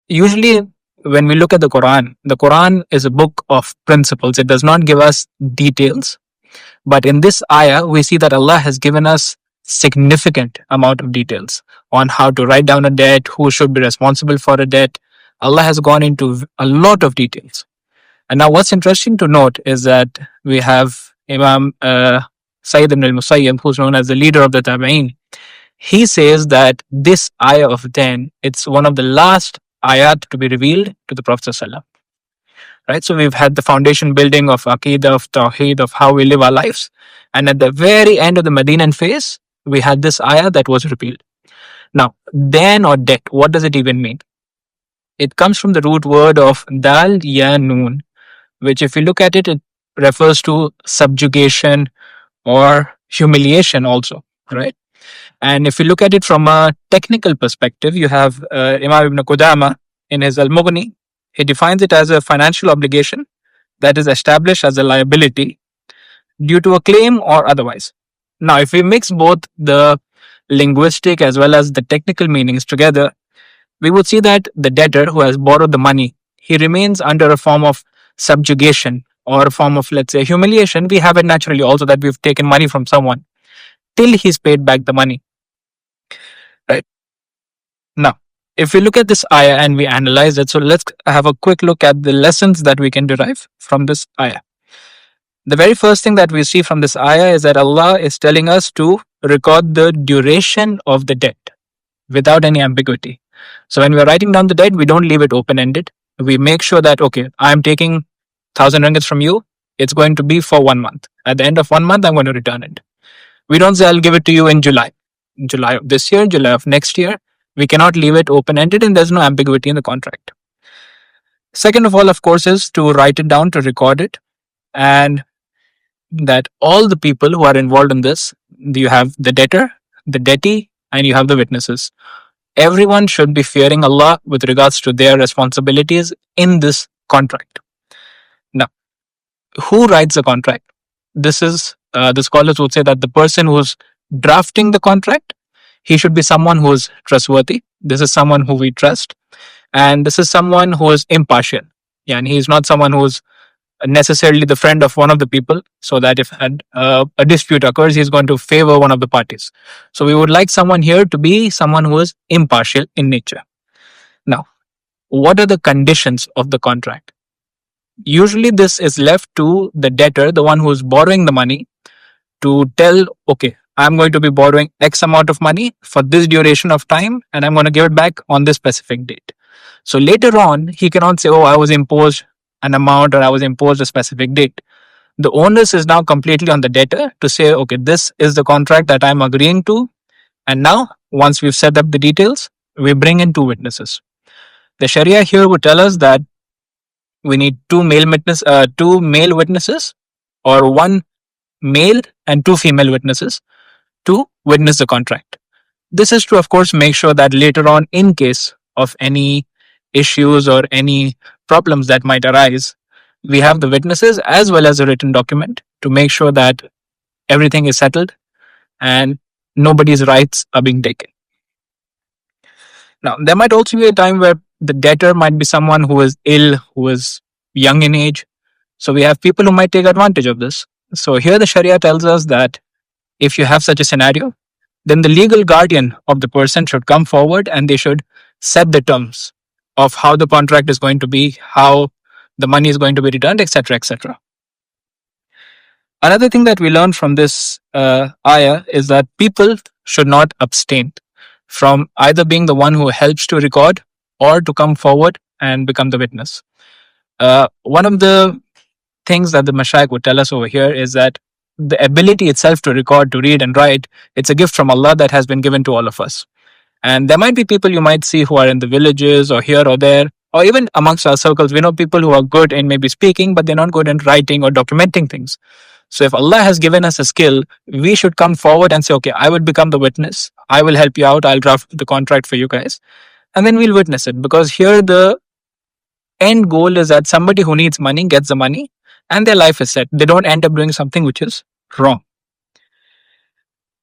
Usually, when we look at the Quran is a book of principles. It does not give us details. But in this ayah, we see that Allah has given us significant amount of details on how to write down a debt, who should be responsible for a debt. Allah has gone into a lot of details. And now, what's interesting to note is that we have Imam Sayyid ibn al-Musayyib, who's known as the leader of the Tabi'een. He says that this ayah of 10, it's one of the last ayat to be revealed to the Prophet ﷺ. Right? So we've had the foundation building of Aqidah, of Tawheed, of how we live our lives. And at the very end of the Medinan phase, we had this ayah that was revealed. Now, then or debt, what does it even mean? It comes from the root word of dal ya noon, which if you look at it, it refers to subjugation or humiliation also, right? And if you look at it from a technical perspective, you have Imam Ibn Qudama in his Al-Mughni. He defines it as a financial obligation that is established as a liability due to a claim or otherwise. Now, if we mix both the linguistic as well as the technical meanings together, we would see that the debtor who has borrowed the money, he remains under a form of subjugation or a form of, let's say, humiliation. We have it naturally also that we've taken money from someone till he's paid back the money. Right. Now, if we look at this ayah and we analyze it, so let's have a quick look at the lessons that we can derive from this ayah. The very first thing that we see from this ayah is that Allah is telling us to record the duration of the debt without any ambiguity. So when we're writing down the debt, we don't leave it open-ended. We make sure that, okay, I'm taking 1,000 ringgits from you. It's going to be for 1 month. At the end of 1 month, I'm going to return it. We don't say, I'll give it to you in July of this year, July of next year. We cannot leave it open-ended and there's no ambiguity in the contract. Second of all, of course, is to write it down, to record it. And that all the people who are involved in this, you have the debtor, the dettee, and you have the witnesses. Everyone should be fearing Allah with regards to their responsibilities in this contract. Now, who writes the contract? This is, the scholars would say that the person who's drafting the contract, he should be someone who is trustworthy. This is someone who we trust. And this is someone who is impartial. Yeah, and he's not someone who's necessarily the friend of one of the people, so that if a dispute occurs, he's going to favor one of the parties. So we would like someone here to be someone who is impartial in nature. Now, what are the conditions of the contract? Usually this is left to the debtor, the one who is borrowing the money, to tell, okay, I'm going to be borrowing X amount of money for this duration of time, and I'm going to give it back on this specific date. So later on, he cannot say, oh, I was imposed an amount or I was imposed a specific date. The onus is now completely on the debtor to say, okay, this is the contract that I'm agreeing to. And now, once we've set up the details, we bring in 2 witnesses. The Sharia here would tell us that we need 2 male witnesses, or 1 male and 2 female witnesses to witness the contract. This is to, of course, make sure that later on, in case of any issues or any problems that might arise, we have the witnesses as well as a written document to make sure that everything is settled and nobody's rights are being taken. Now, there might also be a time where the debtor might be someone who is ill, who is young in age. So we have people who might take advantage of this. So here the Sharia tells us that if you have such a scenario, then the legal guardian of the person should come forward and they should set the terms of how the contract is going to be, how the money is going to be returned, etc., etc. Another thing that we learn from this ayah is that people should not abstain from either being the one who helps to record or to come forward and become the witness. One of the things that the Mashaykh would tell us over here is that the ability itself to record, to read and write, it's a gift from Allah that has been given to all of us. And there might be people you might see who are in the villages or here or there, or even amongst our circles. We know people who are good in maybe speaking, but they're not good in writing or documenting things. So if Allah has given us a skill, we should come forward and say, okay, I will become the witness. I will help you out. I'll draft the contract for you guys. And then we'll witness it. Because here the end goal is that somebody who needs money gets the money and their life is set. They don't end up doing something which is wrong.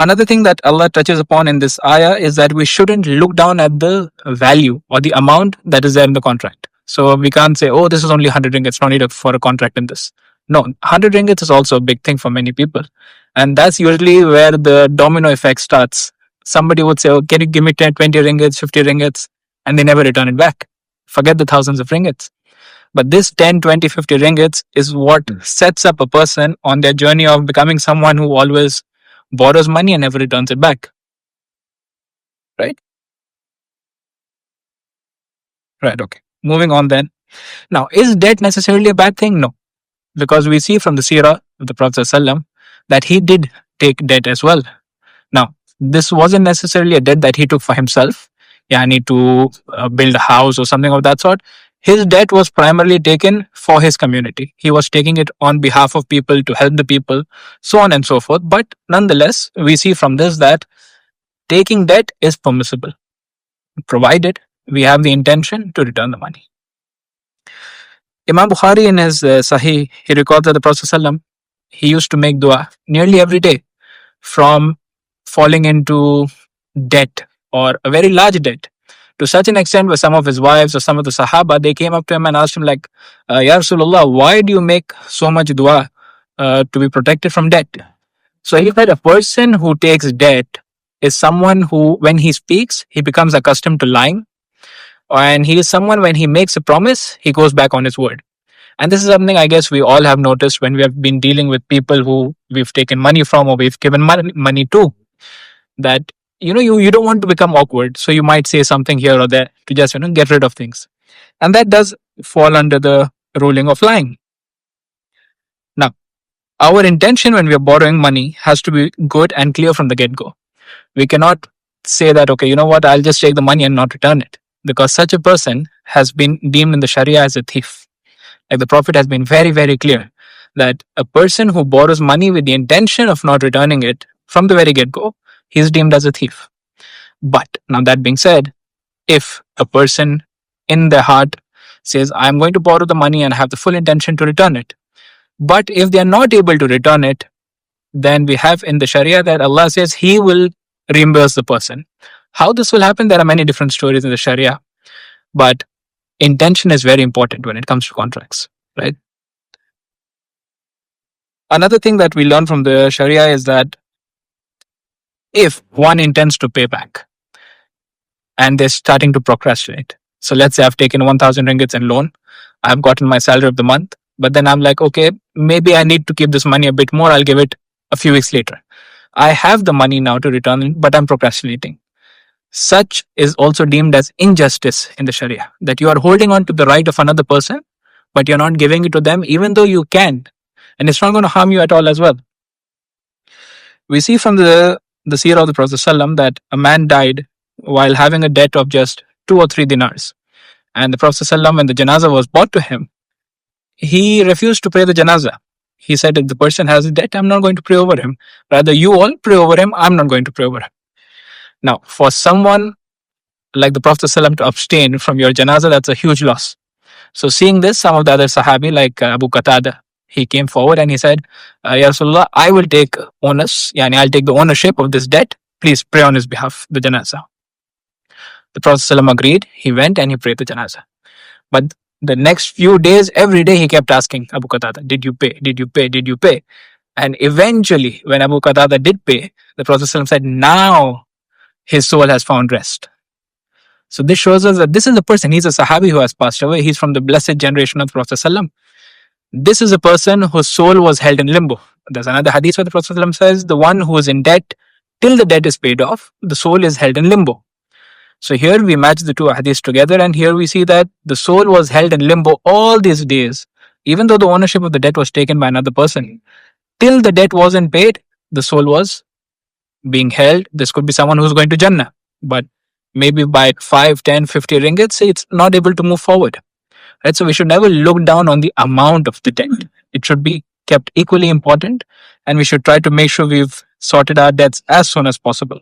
Another thing that Allah touches upon in this ayah is that we shouldn't look down at the value or the amount that is there in the contract. So we can't say, oh, this is only 100 ringgits, no need for a contract in this. No, 100 ringgits is also a big thing for many people. And that's usually where the domino effect starts. Somebody would say, oh, can you give me 10, 20 ringgits, 50 ringgits? And they never return it back. Forget the thousands of ringgits. But this 10, 20, 50 ringgits is what sets up a person on their journey of becoming someone who always borrows money and never returns it back. Right? Right. Okay. Moving on then. Now, is debt necessarily a bad thing? No. Because we see from the seerah of the Prophet ﷺ that he did take debt as well. Now, this wasn't necessarily a debt that he took for himself. Yeah, I need to build a house or something of that sort. His debt was primarily taken for his community. He was taking it on behalf of people to help the people, so on and so forth. But nonetheless, we see from this that taking debt is permissible, provided we have the intention to return the money. Imam Bukhari in his Sahih, he records that the Prophet ﷺ, he used to make dua nearly every day from falling into debt or a very large debt to such an extent where some of his wives or some of the Sahaba, they came up to him and asked him like, Ya Rasulullah, why do you make so much dua to be protected from debt? So he said a person who takes debt is someone who, when he speaks, he becomes accustomed to lying. And he is someone, when he makes a promise, he goes back on his word. And this is something I guess we all have noticed when we have been dealing with people who we've taken money from or we've given money to, that you don't want to become awkward, so you might say something here or there to just get rid of things, and that does fall under the ruling of lying. Now, our intention when we are borrowing money has to be good and clear from the get-go. We cannot say that, okay, you know what, I'll just take the money and not return it, because such a person has been deemed in the Sharia as a thief. Like the Prophet has been very, very clear that a person who borrows money with the intention of not returning it from the very get-go, he is deemed as a thief. But now, that being said, if a person in their heart says, I'm going to borrow the money and have the full intention to return it, but if they are not able to return it, then we have in the Sharia that Allah says He will reimburse the person. How this will happen, there are many different stories in the Sharia, but intention is very important when it comes to contracts, right? Another thing that we learn from the Sharia is that if one intends to pay back and they're starting to procrastinate, so let's say I've taken 1,000 ringgits in loan, I've gotten my salary of the month, but then I'm like, okay, maybe I need to keep this money a bit more, I'll give it a few weeks later. I have the money now to return it, but I'm procrastinating. Such is also deemed as injustice in the Sharia, that you are holding on to the right of another person, but you're not giving it to them, even though you can. And it's not going to harm you at all as well. We see from the seerah of the Prophet ﷺ that a man died while having a debt of just 2 or 3 dinars. And the Prophet ﷺ, when the janazah was brought to him, he refused to pray the janazah. He said, if the person has a debt, I'm not going to pray over him. Rather, you all pray over him, I'm not going to pray over him. Now, for someone like the Prophet ﷺ to abstain from your janazah, that's a huge loss. So seeing this, some of the other Sahabi like Abu Qatada, he came forward and he said, Ya Rasulullah, I will take onus, I'll take the ownership of this debt. Please pray on his behalf, the janazah. The Prophet ﷺ agreed. He went and he prayed the janazah. But the next few days, every day he kept asking Abu Qatada, did you pay? Did you pay? Did you pay? And eventually, when Abu Qatada did pay, the Prophet ﷺ said, now his soul has found rest. So this shows us that this is a person, he's a Sahabi who has passed away. He's from the blessed generation of the Prophet ﷺ. This is a person whose soul was held in limbo. There's another hadith where the Prophet ﷺ says, the one who is in debt, till the debt is paid off, the soul is held in limbo. So here we match the two hadiths together, and here we see that the soul was held in limbo all these days, even though the ownership of the debt was taken by another person. Till the debt wasn't paid, the soul was being held. This could be someone who's going to Jannah, but maybe by 5, 10, 50 ringgits, it's not able to move forward. Right? So we should never look down on the amount of the debt. It should be kept equally important, and we should try to make sure we've sorted our debts as soon as possible.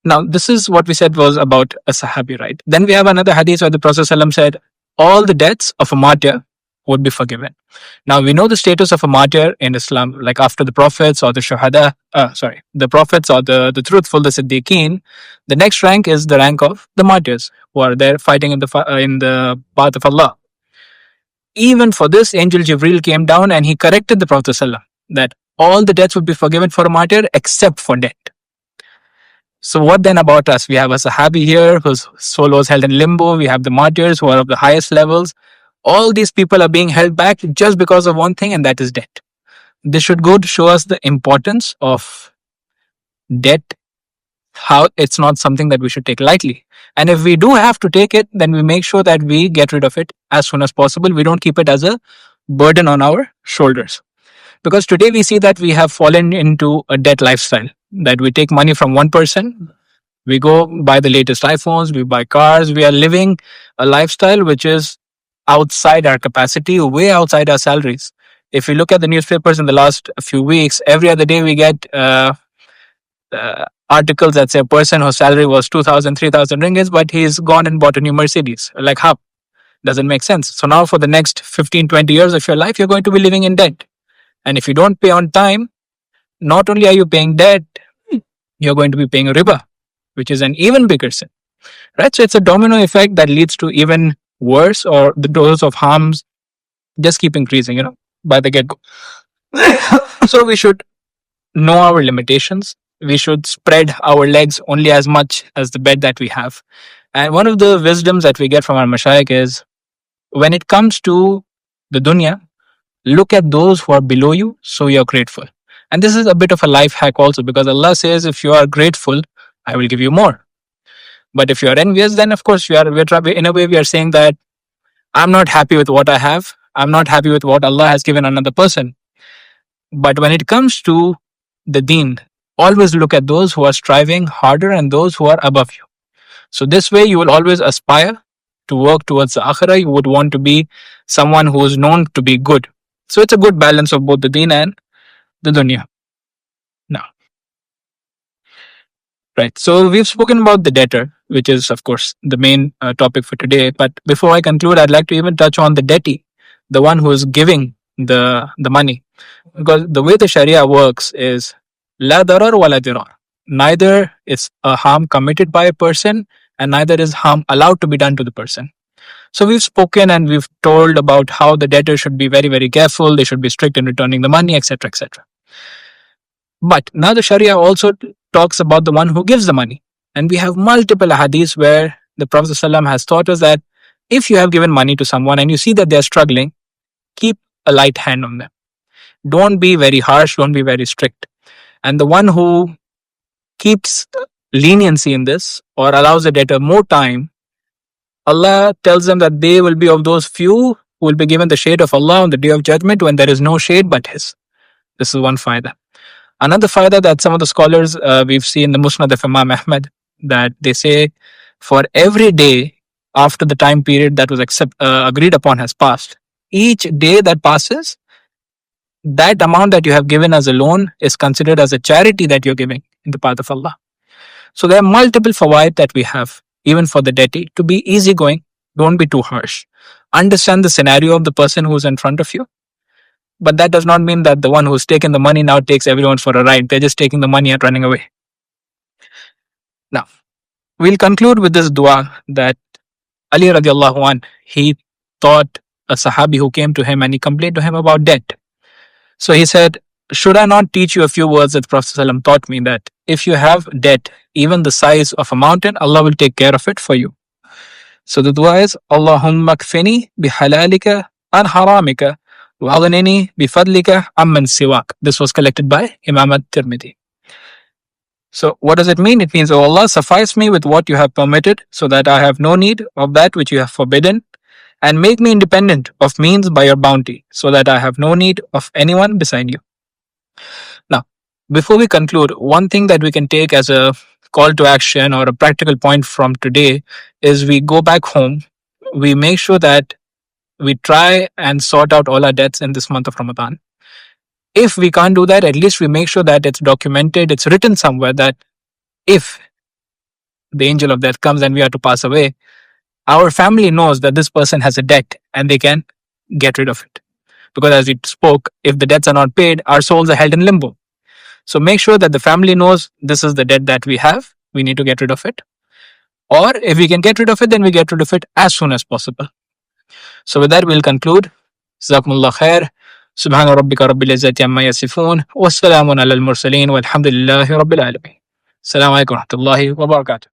Now, this is what we said was about a Sahabi, right? Then we have another hadith where the Prophet ﷺ said, all the debts of a martyr, would be forgiven. Now we know the status of a martyr in Islam, like after the prophets or the shuhada, the prophets or the truthful, the siddiqeen. The next rank is the rank of the martyrs who are there fighting in the path of Allah. Even for this, Angel Jibril came down and he corrected the Prophet ﷺ that all the debts would be forgiven for a martyr except for debt. So what then about us? We have a Sahabi here whose soul was held in limbo. We have the martyrs who are of the highest levels. All these people are being held back just because of one thing, and that is debt. This should go to show us the importance of debt, how it's not something that we should take lightly. And if we do have to take it, then we make sure that we get rid of it as soon as possible. We don't keep it as a burden on our shoulders. Because today we see that we have fallen into a debt lifestyle, that we take money from one person, we go buy the latest iPhones, we buy cars, we are living a lifestyle which is outside our capacity, way outside our salaries. If you look at the newspapers in the last few weeks, every other day we get articles that say a person whose salary was 2,000, 3,000 ringgits, but he's gone and bought a new Mercedes. Like how? Doesn't make sense. So now for the next 15, 20 years of your life, you're going to be living in debt. And if you don't pay on time, not only are you paying debt, you're going to be paying riba, which is an even bigger sin. Right? So it's a domino effect that leads to even worse, or the dose of harms just keep increasing, by the get-go. So we should know our limitations. We should spread our legs only as much as the bed that we have. And one of the wisdoms that we get from our mashayikh is, when it comes to the dunya, look at those who are below you, so you're grateful. And this is a bit of a life hack also, because Allah says, if you are grateful, I will give you more. But if you are envious, then of course in a way we are saying that I'm not happy with what I have. I'm not happy with what Allah has given another person. But when it comes to the deen, always look at those who are striving harder and those who are above you. So this way you will always aspire to work towards the akhirah. You would want to be someone who is known to be good. So it's a good balance of both the deen and the dunya. Now, right. So we've spoken about the debtor, which is of course the main topic for today. But before I conclude, I'd like to even touch on the debtee, the one who is giving the money, because the way the Sharia works is la darar wa la dirar. Neither is a harm committed by a person, and neither is harm allowed to be done to the person. So we've spoken and we've told about how the debtor should be very, very careful. They should be strict in returning the money, etc., etc. But now the Sharia also talks about the one who gives the money. And we have multiple hadiths where the Prophet ﷺ has taught us that if you have given money to someone and you see that they're struggling, keep a light hand on them. Don't be very harsh, don't be very strict. And the one who keeps leniency in this or allows the debtor more time, Allah tells them that they will be of those few who will be given the shade of Allah on the day of judgment when there is no shade but His. This is one fayda. Another fayda that some of the scholars we've seen in the Musnad of Imam Ahmad, that they say for every day after the time period that was agreed upon has passed, each day that passes, that amount that you have given as a loan is considered as a charity that you're giving in the path of Allah. So there are multiple fawaid that we have, even for the debtee, to be easygoing. Don't be too harsh. Understand the scenario of the person who's in front of you. But that does not mean that the one who's taken the money now takes everyone for a ride. They're just taking the money and running away. Now, we'll conclude with this dua that Ali radiallahu anh, he taught a Sahabi who came to him and he complained to him about debt. So he said, should I not teach you a few words that the Prophet ﷺ taught me, that if you have debt, even the size of a mountain, Allah will take care of it for you. So the dua is, Allahumma kfini bihalalika an haramika wa aghnini bifadlika amman siwak. This was collected by Imam at-Tirmidhi. So what does it mean? It means, oh Allah, suffice me with what you have permitted so that I have no need of that which you have forbidden, and make me independent of means by your bounty so that I have no need of anyone beside you. Now, before we conclude, one thing that we can take as a call to action or a practical point from today is we go back home, we make sure that we try and sort out all our debts in this month of Ramadan. If we can't do that, at least we make sure that it's documented, it's written somewhere that if the angel of death comes and we are to pass away, our family knows that this person has a debt and they can get rid of it. Because as we spoke, if the debts are not paid, our souls are held in limbo. So make sure that the family knows this is the debt that we have. We need to get rid of it. Or if we can get rid of it, then we get rid of it as soon as possible. So with that, we'll conclude. Jazakumullah khair. سبحان ربك رب العزة عما يصفون والسلام على المرسلين والحمد لله رب العالمين. السلام عليكم ورحمة الله وبركاته.